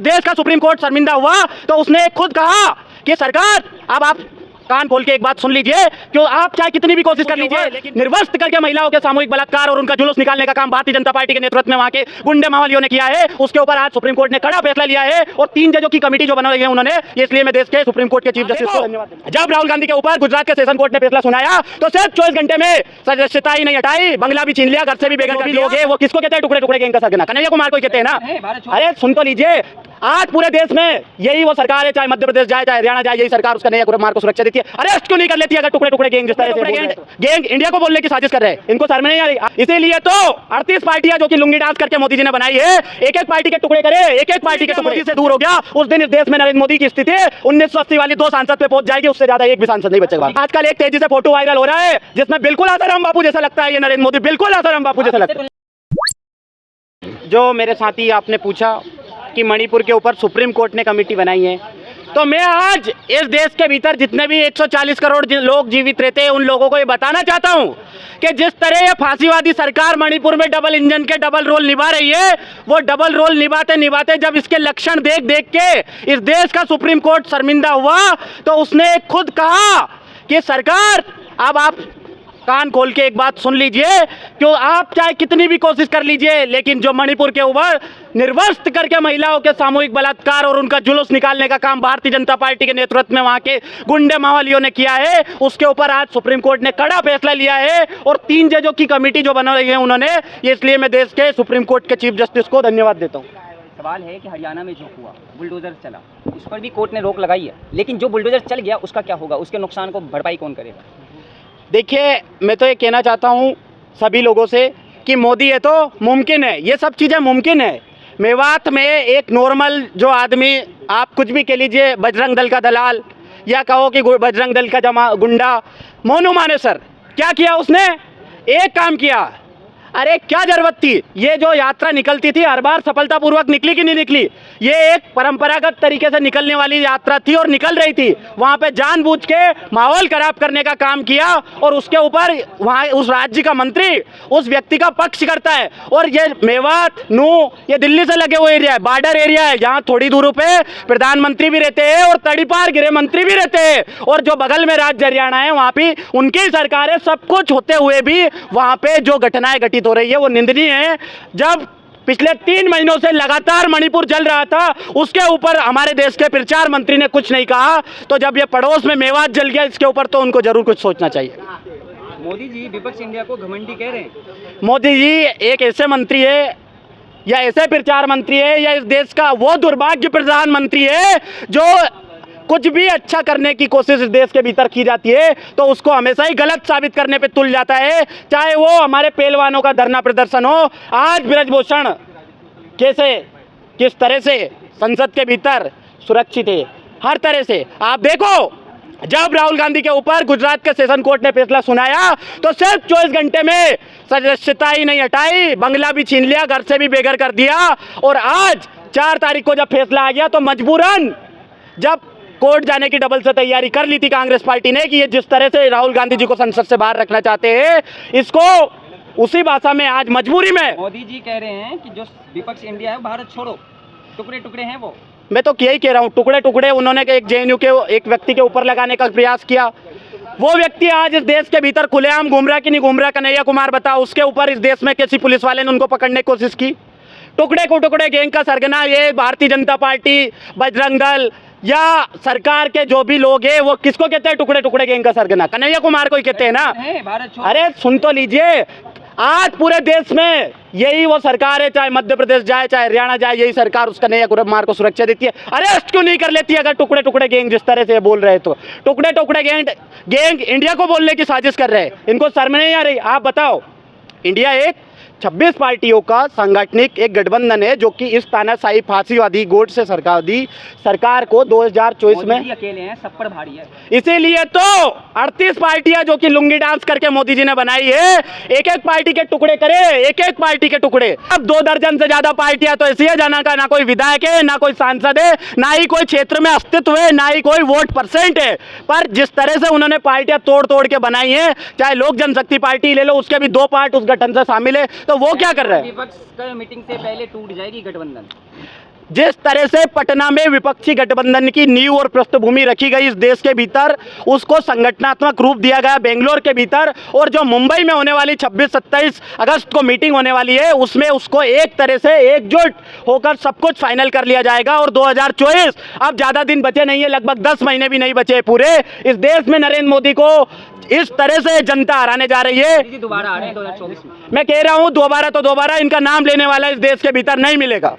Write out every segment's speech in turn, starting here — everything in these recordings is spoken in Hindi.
देश का सुप्रीम कोर्ट शर्मिंदा हुआ तो उसने खुद कहा कि सरकार, अब आप कान खोल के एक बात सुन लीजिए, क्यों आप चाहे कितनी भी कोशिश कर लीजिए, लेकिन निर्वस्त्र करके महिलाओं के सामूहिक बलात्कार और उनका जुलूस निकालने का काम भारतीय जनता पार्टी के नेतृत्व में वहां के गुंडे मावलियों ने किया है। उसके ऊपर आज सुप्रीम कोर्ट ने कड़ा फैसला लिया है और 3 जजों की कमेटी जो बना रही है उन्होंने, इसलिए मैं देश के सुप्रीम कोर्ट के चीफ जस्टिस को धन्यवाद। जब राहुल गांधी के ऊपर गुजरात के सेशन कोर्ट ने फैसला सुनाया तो सिर्फ 24 घंटे में सदस्यता ही नहीं हटाई, बंगला भी छीन लिया, घर से भी बेघर कर लोग हैं, वो किसको कहते हैं? टुकड़े टुकड़े गैंग का सरगना, कन्हैया कुमार को कहते हैं ना। अरे सुन तो लीजिए, आज पूरे देश में यही वो सरकार है, चाहे मध्य प्रदेश जाए चाहे हरियाणा जाए, यही सरकार उसका कन्हैया कुमार को सुरक्षा देती है। अरेस्ट क्यों नहीं कर लेती अगर टुकड़े टुकड़े गैंग जिस तरह से गैंग इंडिया को बोलने की साजिश कर रहे हैं? इनको शर्म नहीं आ रही? इसीलिए तो 38 पार्टियां जो कि लुंगी डांस करके मोदी जी ने बनाई है, एक एक पार्टी के टुकड़े करे, एक एक पार्टी के टुकड़े से दूर हो गया। उस दिन इस देश में नरेंद्र मोदी की स्थिति 1980 वाली 2 सांसद पे पहुंच जाएगी, उससे ज्यादा एक भी सांसद नहीं बचेगा। आजकल एक तेजी से फोटो वायरल हो रहा है जिसमें बिल्कुल आसाराम बापू जैसा लगता है ये नरेंद्र मोदी, बिल्कुल आसाराम बापू जैसा लगता है। जो मेरे साथी आपने पूछा कि मणिपुर के ऊपर सुप्रीम कोर्ट ने कमेटी बनाई है, तो मैं आज इस देश के भीतर जितने भी 140 करोड़ लोग जीवित रहते हैं उन लोगों को ये बताना चाहता हूं कि जिस तरह ये फांसीवादी सरकार मणिपुर में डबल इंजन के डबल रोल निभा रही है, वो डबल रोल निभाते निभाते जब इसके लक्षण देख देख के इस देश का सुप्रीम कोर्ट शर्मिंदा हुआ तो उसने खुद कहा कि सरकार, अब आप कान खोल के एक बात सुन लीजिए, क्यों आप चाहे कितनी भी कोशिश कर लीजिए, लेकिन जो मणिपुर के ऊपर निर्वस्त्र करके महिलाओं के सामूहिक बलात्कार और उनका जुलूस निकालने का काम भारतीय जनता पार्टी के नेतृत्व में वहां के गुंडे मावलियों ने किया है, उसके ऊपर आज सुप्रीम कोर्ट ने कड़ा फैसला लिया है और 3 जजों की कमेटी जो बना रही है उन्होंने, इसलिए मैं देश के सुप्रीम कोर्ट के चीफ जस्टिस को धन्यवाद देता हूँ। सवाल है कि हरियाणा में जो हुआ बुलडोजर चला, उस पर भी कोर्ट ने रोक लगाई है, लेकिन जो बुलडोजर चल गया उसका क्या होगा? उसके नुकसान को भरपाई कौन करेगा? देखिए, मैं तो ये कहना चाहता हूँ सभी लोगों से कि मोदी है तो मुमकिन है, ये सब चीज़ें मुमकिन है। मेवात में एक नॉर्मल जो आदमी, आप कुछ भी कह लीजिए, बजरंग दल का दलाल या कहो कि बजरंग दल का गुंडा, मोनू मानेसर, क्या किया उसने? एक काम किया। अरे क्या जरूरत थी? ये जो यात्रा निकलती थी हर बार सफलतापूर्वक निकली कि नहीं निकली? ये एक परंपरागत तरीके से निकलने वाली यात्रा थी और निकल रही थी। वहाँ पे जानबूझ के माहौल खराब करने का काम किया और उसके ऊपर वहाँ उस राज्य का मंत्री उस व्यक्ति का पक्ष करता है। और ये मेवात, नू, ये दिल्ली से लगे हुए एरिया है, बॉर्डर एरिया है, जहाँ थोड़ी दूर पे प्रधानमंत्री भी रहते हैं और तड़ीपार गृह मंत्री भी रहते हैं, और जो बगल में राज्य हरियाणा है वहाँ भी उनकी सरकार है। सब कुछ होते हुए भी वहाँ पे जो घटनाएं घटित हो रही है वो निंदनीय है। जब पिछले 3 महीनों से लगातार मणिपुर जल रहा था, उसके ऊपर हमारे देश के प्रचार मंत्री ने कुछ नहीं कहा, तो जब ये पड़ोस में मेवात जल गया, इसके ऊपर तो उनको जरूर कुछ सोचना चाहिए। मोदी जी विपक्ष इंडिया को घमंडी कह रहे हैं। मोदी जी एक ऐसे मंत्री है या ऐसे प्रचार मंत्री है या इस देश का वो दुर्भाग्य प्रधानमंत्री है जो कुछ भी अच्छा करने की कोशिश इस देश के भीतर की जाती है तो उसको हमेशा ही गलत साबित करने पे तुल जाता है। चाहे वो हमारे पहलवानों का धरना प्रदर्शन हो, आज ब्रजभूषण कैसे किस तरह से संसद के भीतर सुरक्षित है, हर तरह से आप देखो। जब राहुल गांधी के ऊपर गुजरात के सेशन कोर्ट ने फैसला सुनाया तो सिर्फ 24 घंटे में सदस्यता ही नहीं हटाई, बंगला भी छीन लिया, घर से भी बेघर कर दिया। और आज 4 तारीख को जब फैसला आ गया तो मजबूरन जब कोर्ट जाने की डबल से तैयारी कर ली थी कांग्रेस पार्टी ने कि ये जिस तरह से राहुल गांधी जी को संसद से बाहर रखना चाहते हैं, इसको उसी भाषा में आज मजबूरी में मोदी जी कह रहे हैं कि जो विपक्ष इंडिया है भारत छोड़ो, टुकड़े टुकड़े हैं वो। मैं तो यही कह रहा हूँ, टुकड़े टुकड़े उन्होंने एक जेएनयू के एक व्यक्ति के ऊपर लगाने का प्रयास किया। वो व्यक्ति आज इस देश के भीतर खुलेआम घूम रहा कि नहीं घूम रहा, कन्हैया कुमार बताओ। उसके ऊपर इस देश में कैसी पुलिस वाले ने उनको पकड़ने की कोशिश की। टुकड़े को टुकड़े गैंग का सरगना ये भारतीय जनता पार्टी, बजरंग दल या सरकार के जो भी लोग हैं वो किसको कहते हैं? टुकड़े टुकड़े गैंग का सरगना, कन्हैया कुमार को ही कहते हैं ना। अरे सुन तो लीजिए, आज पूरे देश में यही वो सरकार है, चाहे मध्य प्रदेश जाए चाहे हरियाणा जाए, यही सरकार उस कन्हैया कुमार को सुरक्षा देती है। अरेस्ट क्यों नहीं कर लेती अगर टुकड़े टुकड़े गैंग जिस तरह से बोल रहे हैं? तो टुकड़े टुकड़े गैंग इंडिया को बोलने की साजिश कर रहे हैं, इनको शर्म नहीं आ रही? आप बताओ, इंडिया एक 26 पार्टियों का सांगठनिक एक गठबंधन है जो कि इस तानाशाही फांसीवादी गोड से सरकार को 2024 में अकेले हैं, सब पर भारी है। इसीलिए तो 38 पार्टियां जो कि लुंगी डांस करके मोदी जी ने बनाई है, एक एक पार्टी के टुकड़े करे, एक एक पार्टी के टुकड़े। अब 2 दर्जन से ज्यादा पार्टियां तो ऐसी है जाना का ना कोई विधायक है, ना कोई सांसद है, ना ही कोई क्षेत्र में अस्तित्व है, ना ही कोई वोट परसेंट है। पर जिस तरह से उन्होंने पार्टियां तोड़ तोड़ के बनाई है, चाहे लोक जनशक्ति पार्टी ले लो, उसके भी 2 पार्ट उस गठन से शामिल है, तो वो क्या कर रहे हैं? विपक्ष का मीटिंग से पहले टूट जाएगी गठबंधन। जिस तरह से पटना में विपक्षी गठबंधन की नींव और पृष्ठभूमि रखी गई इस देश के भीतर, उसको संगठनात्मक रूप दिया गया बेंगलोर के भीतर, और जो मुंबई में होने वाली 26-27 अगस्त को मीटिंग होने वाली है उसमें उसको एक तरह से एकजुट होकर सब कुछ फाइनल कर लिया जाएगा। और 2024 अब ज़्यादा दिन बचे नहीं है, लगभग 10 महीने भी नहीं बचे पूरे। इस देश में नरेंद्र मोदी को इस तरह से जनता हराने जा रही है। दोबारा आ रहे हैं 2024 में। मैं कह रहा हूँ दोबारा इनका नाम लेने वाला इस देश के भीतर नहीं मिलेगा।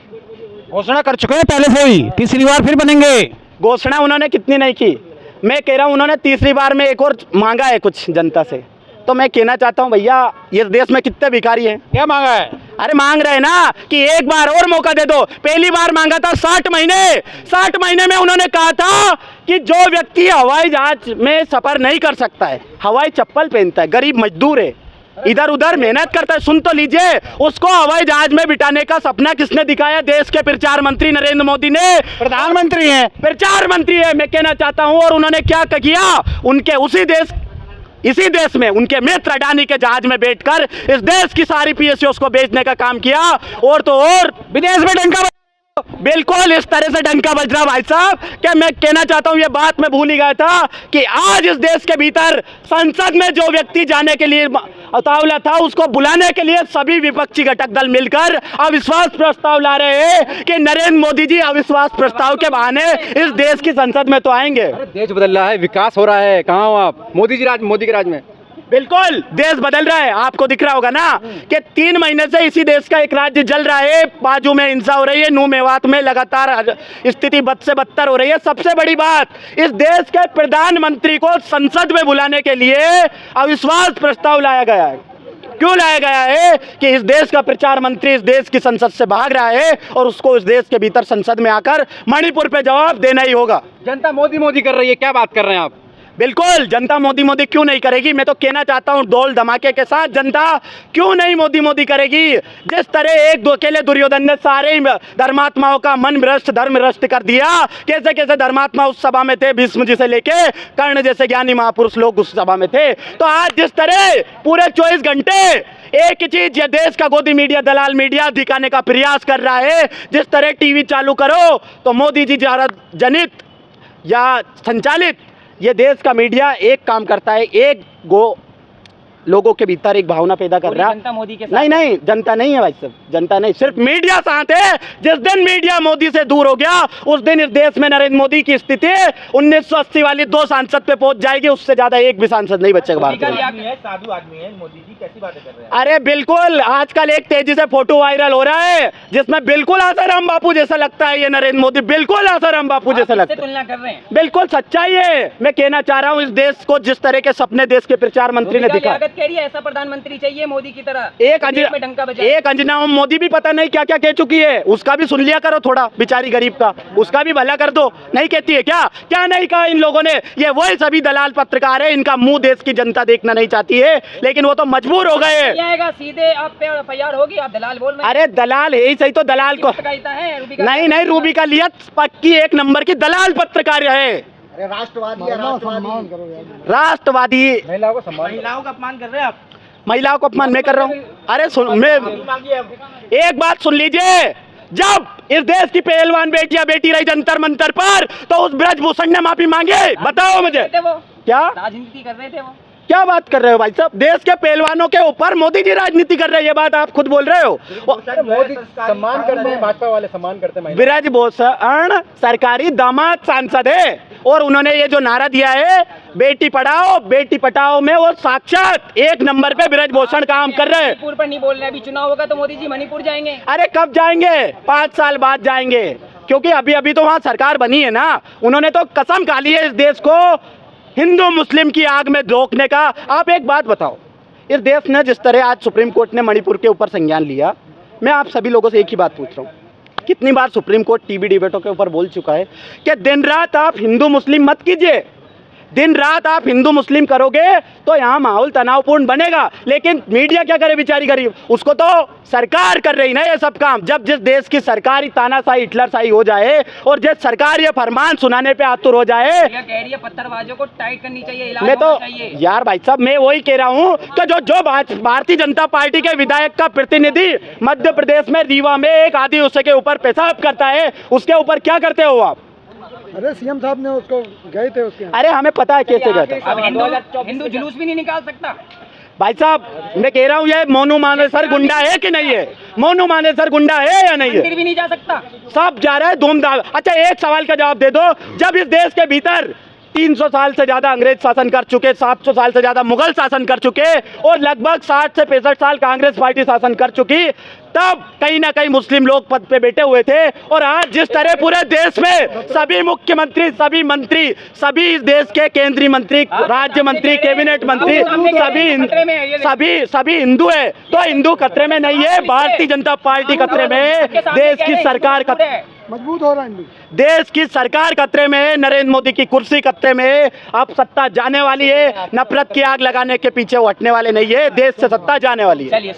घोषणा कर चुके हैं पहले से ही, तीसरी बार फिर बनेंगे। घोषणा उन्होंने कितनी नहीं की, मैं कह रहा हूँ उन्होंने तीसरी बार में एक और मांगा है कुछ जनता से। तो मैं कहना चाहता हूँ भैया, इस देश में कितने भिखारी हैं। क्या मांगा है? अरे मांग रहे ना कि एक बार और मौका दे दो। पहली बार मांगा था 60 महीने में उन्होंने कहा था कि जो व्यक्ति हवाई जहाज में सफर नहीं कर सकता है, हवाई चप्पल पहनता है, गरीब मजदूर है, इधर उधर मेहनत करता है, सुन तो लीजिए, उसको हवाई जहाज में बिठाने का सपना किसने दिखाया? देश के प्रचार मंत्री नरेंद्र मोदी ने। प्रधानमंत्री हैं, प्रचार मंत्री है, मैं कहना चाहता हूं। और उन्होंने क्या किया? उनके इसी देश में उनके मित्र अडानी के जहाज में बैठकर इस देश की सारी पीएसयूज को बेचने का काम किया। और तो और विदेश में डंका बिल्कुल इस तरह से डंका बज रहा भाई साहब, क्या मैं कहना चाहता हूं, ये बात मैं भूल ही गया था कि आज इस देश के भीतर संसद में जो व्यक्ति जाने के लिए उतावला था, उसको बुलाने के लिए सभी विपक्षी घटक दल मिलकर अविश्वास प्रस्ताव ला रहे हैं कि नरेंद्र मोदी जी अविश्वास प्रस्ताव के बहाने इस देश की संसद में तो आएंगे। देश बदल रहा है, विकास हो रहा है, कहाँ हो आप? मोदी के राज में बिल्कुल देश बदल रहा है। आपको दिख रहा होगा ना कि 3 महीने से इसी देश का एक राज्य जल रहा है, बाजू में हिंसा हो रही है, नू मेवात में लगातार स्थिति बद से बदतर हो रही है। सबसे बड़ी बात, इस देश के प्रधानमंत्री को संसद में बुलाने के लिए अविश्वास प्रस्ताव लाया गया है। क्यों लाया गया है? कि इस देश का प्रचार मंत्री इस देश की संसद से भाग रहा है और उसको इस देश के भीतर संसद में आकर मणिपुर पे जवाब देना ही होगा। जनता मोदी कर रही है, क्या बात कर रहे हैं आप? बिल्कुल, जनता मोदी क्यों नहीं करेगी? मैं तो कहना चाहता हूं ढोल धमाके के साथ जनता क्यों नहीं मोदी करेगी। जिस तरह एक दो अकेले दुर्योधन ने सारे धर्मात्माओं का मन भ्रष्ट धर्म भ्रष्ट कर दिया, कैसे कैसे धर्मात्मा उस सभा में थे, भीष्म जी से लेके कर्ण जैसे ज्ञानी महापुरुष लोग उस सभा में थे। तो आज जिस तरह पूरे 24 घंटे एक ही चीज ये देश का गोदी मीडिया, दलाल मीडिया दिखाने का प्रयास कर रहा है, जिस तरह टीवी चालू करो तो मोदी जी द्वारा जनित या संचालित ये देश का मीडिया एक काम करता है, एक लोगों के भीतर एक भावना पैदा कर रहा है। जनता मोदी के साथ नहीं, जनता नहीं है भाई साहब, जनता नहीं, सिर्फ मीडिया साथ है। जिस दिन मीडिया मोदी से दूर हो गया उस दिन इस देश में नरेंद्र मोदी की स्थिति 1980 वाली 2 सांसद पे पहुंच जाएगी, उससे ज्यादा एक भी सांसद नहीं बचेगा भारत में। साधु आदमी है मोदी जी, कैसी बातें कर रहे हैं? अरे बिल्कुल, आजकल एक तेजी से फोटो वायरल हो रहा है जिसमें बिल्कुल आसाराम बापू जैसा लगता है ये नरेंद्र मोदी, बिल्कुल आसाराम बापू जैसा लगता है। तुलना कर रहे हैं, बिल्कुल सच्चाई है। मैं कहना चाह रहा हूँ इस देश को जिस तरह के सपने देश के प्रचार मंत्री ने दिखा, कह रही है ऐसा प्रधानमंत्री चाहिए मोदी की तरह। एक अंजना मोदी भी पता नहीं क्या क्या कह चुकी है, उसका भी सुन लिया करो थोड़ा, बेचारी गरीब का, उसका भी भला कर दो। नहीं कहती है क्या नहीं कहा इन लोगों ने? ये वही सभी दलाल पत्रकार है, इनका मुंह देश की जनता देखना नहीं चाहती है, लेकिन वो तो मजबूर हो गए। सीधे आप पे एफआईआर होगी, आप दलाल बोल रहे हैं। अरे दलाल है ही सही, तो दलाल को नहीं, रूबी का लियत पक्की 1 नंबर की दलाल पत्रकार है। राष्ट्रवादी महिलाओं का अपमान कर रहे हैं आप? महिलाओं को अपमान मैं कर रहा हूँ? अरे सुन, मैं एक बात सुन लीजिए, जब इस देश की पहलवान बेटियां बैठी रही जंतर मंतर पर तो उस ब्रजभूषण ने माफी मांगे? बताओ मुझे। क्या राजनीति कर रहे थे वो? क्या बात कर रहे हो भाई साहब? देश के पहलवानों के ऊपर मोदी जी राजनीति कर रहे हैं, ये बात आप खुद बोल रहे हो। मोदी सम्मान करते हैं, भाजपा वाले सम्मान करते हैं। ब्रजभूषण सरकारी दामाद सांसद है और उन्होंने ये जो नारा दिया है बेटी पढ़ाओ में वो साक्षात 1 नंबर पे ब्रजभूषण काम कर रहे हैं। मणिपुर पर नहीं बोल रहे, अभी चुनाव होगा तो मोदी जी मणिपुर जाएंगे। अरे कब जाएंगे? 5 साल बाद जाएंगे, क्योंकि अभी तो वहाँ सरकार बनी है ना। उन्होंने तो कसम खा ली है इस देश को हिंदू मुस्लिम की आग में रोकने का। आप एक बात बताओ, इस देश ने जिस तरह आज सुप्रीम कोर्ट ने मणिपुर के ऊपर संज्ञान लिया, मैं आप सभी लोगों से एक ही बात पूछ रहा हूँ, कितनी बार सुप्रीम कोर्ट टीवी डिबेटों के ऊपर बोल चुका है कि दिन रात आप हिंदू मुस्लिम मत कीजिए, दिन रात आप हिंदू मुस्लिम करोगे तो यहाँ माहौल तनावपूर्ण बनेगा। लेकिन मीडिया क्या करे बेचारी गरीब, उसको तो सरकार कर रही ना ये सब काम। जब जिस देश की सरकार ही तानाशाही हिटलरशाही हो जाए और जिस सरकार ये फरमान सुनाने पे आतुर हो जाए, कह रही है पत्थरबाजों को टाइट करनी चाहिए, इलाज मैं तो होना चाहिए। यार भाई साहब मैं वही कह रहा हूँ कि जो भारतीय जनता पार्टी के विधायक का प्रतिनिधि मध्य प्रदेश में रीवा में एक आदि उसके ऊपर पेशाब करता है, उसके ऊपर क्या करते हो आप? अरे सीएम साहब ने उसको गए थे उसके यहाँ। अरे हमें पता है कैसे गए थे। अब हिंदू जुलूस भी नहीं निकाल सकता। भाई साहब मैं कह रहा हूँ ये मोनू मानेसर गुंडा है कि नहीं है? मोनू मानेसर गुंडा है या नहीं है? मंदिर भी नहीं जा सकता। सब जा रहा है धूमधाम। अच्छा एक सवाल का जवाब दे दो, जब इस देश के भीतर 300 साल से ज्यादा अंग्रेज शासन कर चुके, 700 साल से ज्यादा मुगल शासन कर चुके और लगभग 60 से 65 साल कांग्रेस पार्टी शासन कर चुकी, तब कहीं ना कहीं मुस्लिम लोग पद पे बैठे हुए थे। और आज जिस तरह पूरे देश में सभी मुख्यमंत्री, सभी मंत्री, सभी इस देश के केंद्रीय मंत्री, राज्य मंत्री, कैबिनेट मंत्री सभी हिंदू है, तो हिंदू खतरे में नहीं है, भारतीय जनता पार्टी खतरे में है, देश की सरकार मजबूत हो रहा है हिंदू। देश की सरकार खतरे में है, नरेंद्र मोदी की कुर्सी खतरे में है। अब सत्ता जाने वाली है, नफरत की आग लगाने के पीछे वो हटने वाले नहीं है, देश से सत्ता जाने वाली है। चलिए।